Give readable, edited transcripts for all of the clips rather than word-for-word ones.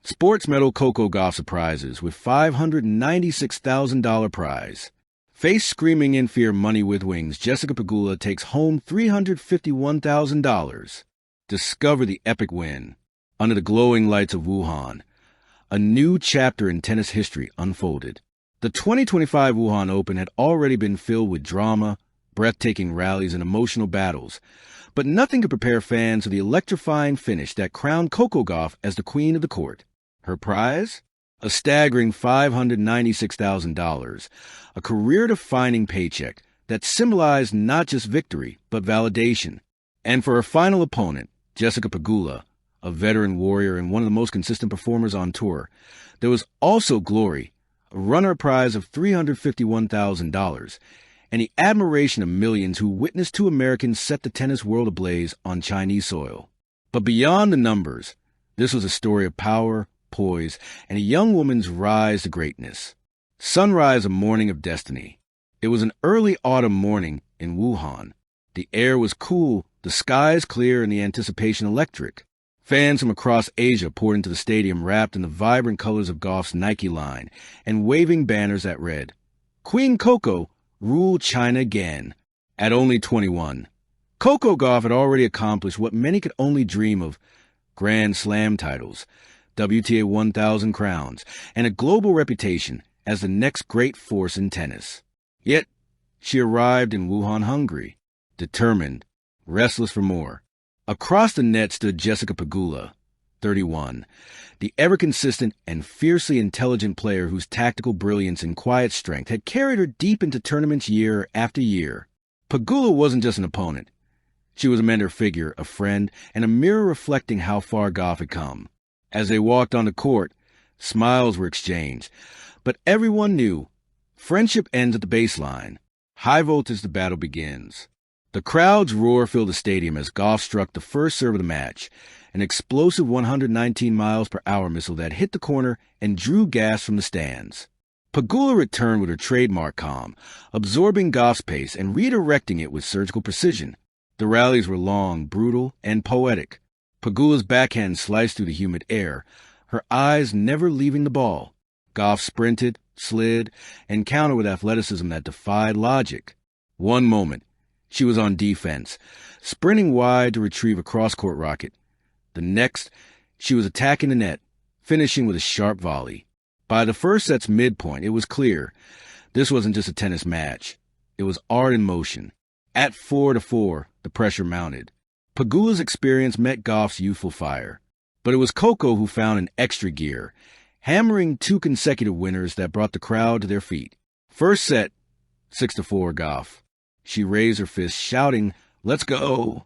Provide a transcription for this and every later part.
Sports medal Coco Gauff surprises with $596,000 prize. Face screaming in fear money with wings, Jessica Pegula takes home $351,000. Discover the epic win. Under the glowing lights of Wuhan, a new chapter in tennis history unfolded. The 2025 Wuhan Open had already been filled with drama, breathtaking rallies, and emotional battles, but nothing could prepare fans for the electrifying finish that crowned Coco Gauff as the queen of the court. Her prize? A staggering $596,000, a career-defining paycheck that symbolized not just victory, but validation. And for her final opponent, Jessica Pegula, a veteran warrior and one of the most consistent performers on tour, there was also glory, a runner-up prize of $351,000, and the admiration of millions who witnessed two Americans set the tennis world ablaze on Chinese soil. But beyond the numbers, this was a story of power, poise, and a young woman's rise to greatness. Sunrise, a morning of destiny. It was an early autumn morning in Wuhan. The air was cool, the skies clear, and the anticipation electric. Fans from across Asia poured into the stadium wrapped in the vibrant colors of Gauff's Nike line and waving banners that read, "Queen Coco, rule China again." At only 21, Coco Gauff had already accomplished what many could only dream of: Grand Slam titles, WTA 1000 crowns, and a global reputation as the next great force in tennis. Yet, she arrived in Wuhan hungry, determined, restless for more. Across the net stood Jessica Pegula, 31, the ever-consistent and fiercely intelligent player whose tactical brilliance and quiet strength had carried her deep into tournaments year after year. Pegula wasn't just an opponent. She was a mentor figure, a friend, and a mirror reflecting how far Gauff had come. As they walked on the court, smiles were exchanged, but everyone knew friendship ends at the baseline. High voltage, the battle begins. The crowd's roar filled the stadium as Gauff struck the first serve of the match, an explosive 119 miles per hour missile that hit the corner and drew gas from the stands. Pegula returned with her trademark calm, absorbing Gauff's pace and redirecting it with surgical precision. The rallies were long, brutal, and poetic. Pegula's backhand sliced through the humid air, her eyes never leaving the ball. Gauff sprinted, slid, and countered with athleticism that defied logic. One moment, she was on defense, sprinting wide to retrieve a cross-court rocket. The next, she was attacking the net, finishing with a sharp volley. By the first set's midpoint, it was clear this wasn't just a tennis match. It was art in motion. At 4-4, the pressure mounted. Pegula's experience met Gauff's youthful fire, but it was Coco who found an extra gear, hammering two consecutive winners that brought the crowd to their feet. First set, 6-4 Gauff. She raised her fist, shouting, "Let's go!"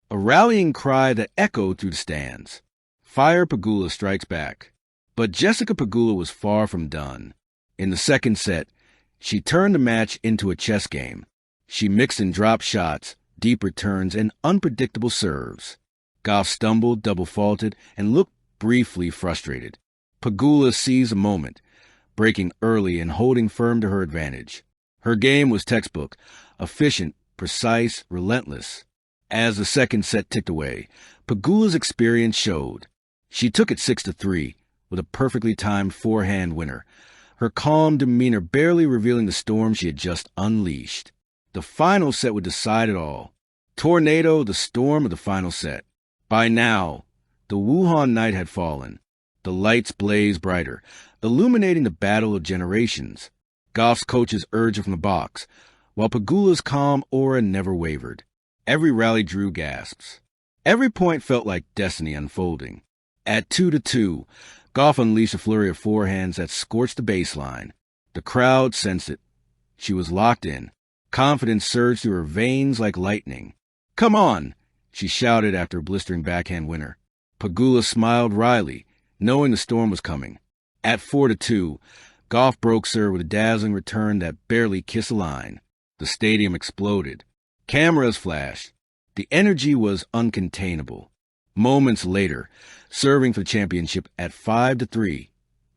A rallying cry that echoed through the stands. Fire Pegula strikes back. But Jessica Pegula was far from done. In the second set, she turned the match into a chess game. She mixed in drop shots, deep returns, and unpredictable serves. Gauff stumbled, double-faulted, and looked briefly frustrated. Pegula seized a moment, breaking early and holding firm to her advantage. Her game was textbook, efficient, precise, relentless. As the second set ticked away, Pegula's experience showed. She took it 6-3 with a perfectly timed forehand winner, her calm demeanor barely revealing the storm she had just unleashed. The final set would decide it all. Tornado, the storm of the final set. By now, the Wuhan night had fallen. The lights blazed brighter, illuminating the battle of generations. Gauff's coaches urged her from the box, while Pegula's calm aura never wavered. Every rally drew gasps. Every point felt like destiny unfolding. At 2-2, Gauff unleashed a flurry of forehands that scorched the baseline. The crowd sensed it. She was locked in. Confidence surged through her veins like lightning. "Come on!" she shouted after a blistering backhand winner. Pegula smiled wryly, knowing the storm was coming. At 4-2, Gauff broke serve with a dazzling return that barely kissed the line. The stadium exploded. Cameras flashed. The energy was uncontainable. Moments later, serving for the championship at 5-3,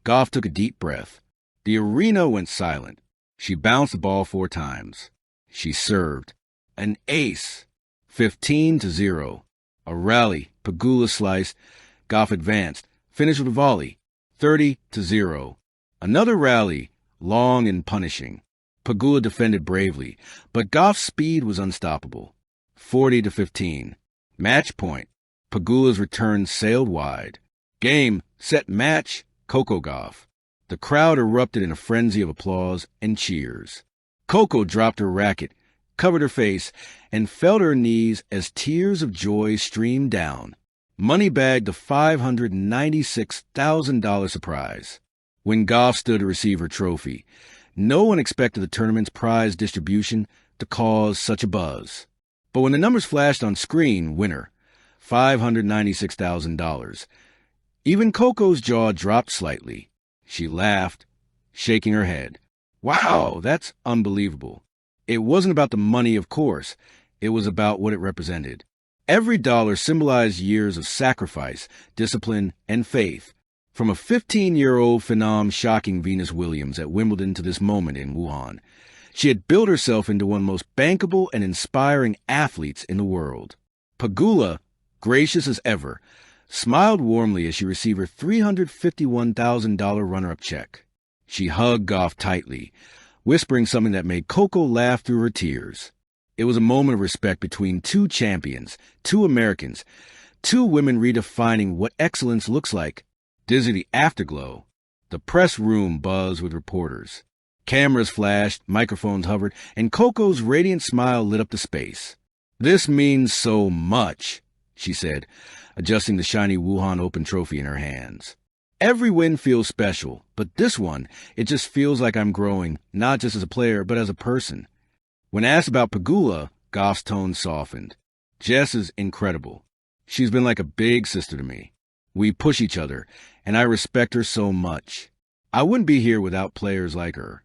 Gauff took a deep breath. The arena went silent. She bounced the ball 4 times. She served. An ace. 15-0. A rally. Pegula sliced. Gauff advanced, finished with a volley, 30-0. Another rally, long and punishing. Pegula defended bravely, but Gauff's speed was unstoppable. 40-15. Match point. Pegula's return sailed wide. Game, set, match, Coco Gauff. The crowd erupted in a frenzy of applause and cheers. Coco dropped her racket, covered her face, and fell to her knees as tears of joy streamed down. Money bagged the $596,000 surprise. When Gauff stood to receive her trophy, no one expected the tournament's prize distribution to cause such a buzz. But when the numbers flashed on screen, winner, $596,000, even Coco's jaw dropped slightly. She laughed, shaking her head. Wow, that's unbelievable. It wasn't about the money, of course. It was about what it represented. Every dollar symbolized years of sacrifice, discipline, and faith. From a 15-year-old phenom shocking Venus Williams at Wimbledon to this moment in Wuhan, she had built herself into one of the most bankable and inspiring athletes in the world. Pegula, gracious as ever, smiled warmly as she received her $351,000 runner-up check. She hugged Gauff tightly, whispering something that made Coco laugh through her tears. It was a moment of respect between two champions, two Americans, two women redefining what excellence looks like. Dizzy the afterglow. The press room buzzed with reporters. Cameras flashed, microphones hovered, and Coco's radiant smile lit up the space. "This means so much," she said, adjusting the shiny Wuhan Open trophy in her hands. "Every win feels special, but this one, it just feels like I'm growing, not just as a player, but as a person." When asked about Pegula, Gauff's tone softened. "Jess is incredible. She's been like a big sister to me. We push each other, and I respect her so much. I wouldn't be here without players like her."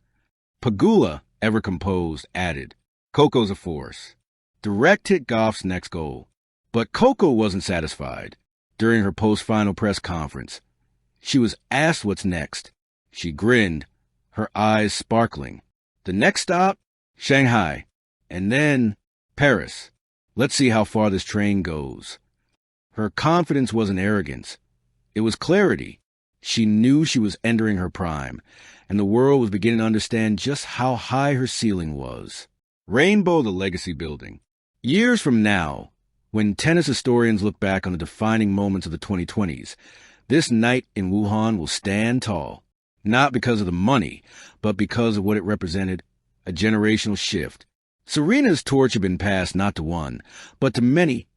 Pegula, ever composed, added, "Coco's a force." Direct hit Gauff's next goal. But Coco wasn't satisfied. During her post-final press conference, she was asked what's next. She grinned, her eyes sparkling. "The next stop? Shanghai. And then Paris. Let's see how far this train goes." Her confidence wasn't arrogance. It was clarity. She knew she was entering her prime, and the world was beginning to understand just how high her ceiling was. Rainbow the legacy building. Years from now, when tennis historians look back on the defining moments of the 2020s, this night in Wuhan will stand tall, not because of the money, but because of what it represented, a generational shift. Serena's torch had been passed not to one, but to many.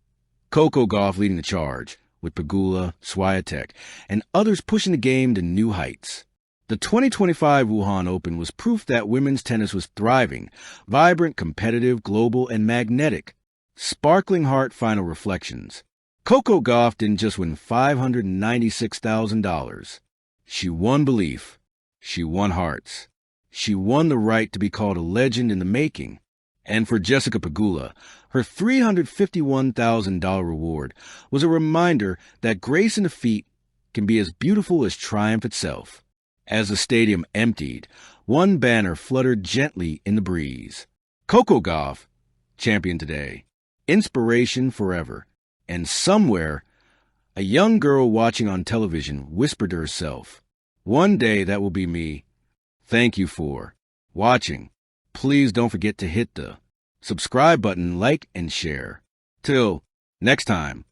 Coco Gauff leading the charge, with Pegula, Swiatek, and others pushing the game to new heights. The 2025 Wuhan Open was proof that women's tennis was thriving, vibrant, competitive, global, and magnetic. Sparkling Heart Final Reflections. Coco Gauff didn't just win $596,000. She won belief. She won hearts. She won the right to be called a legend in the making. And for Jessica Pegula, her $351,000 reward was a reminder that grace in defeat can be as beautiful as triumph itself. As the stadium emptied, one banner fluttered gently in the breeze. Coco Gauff, champion today, inspiration forever. And somewhere, a young girl watching on television whispered to herself, "One day that will be me." Thank you for watching. Please don't forget to hit the subscribe button, like, and share. Till next time.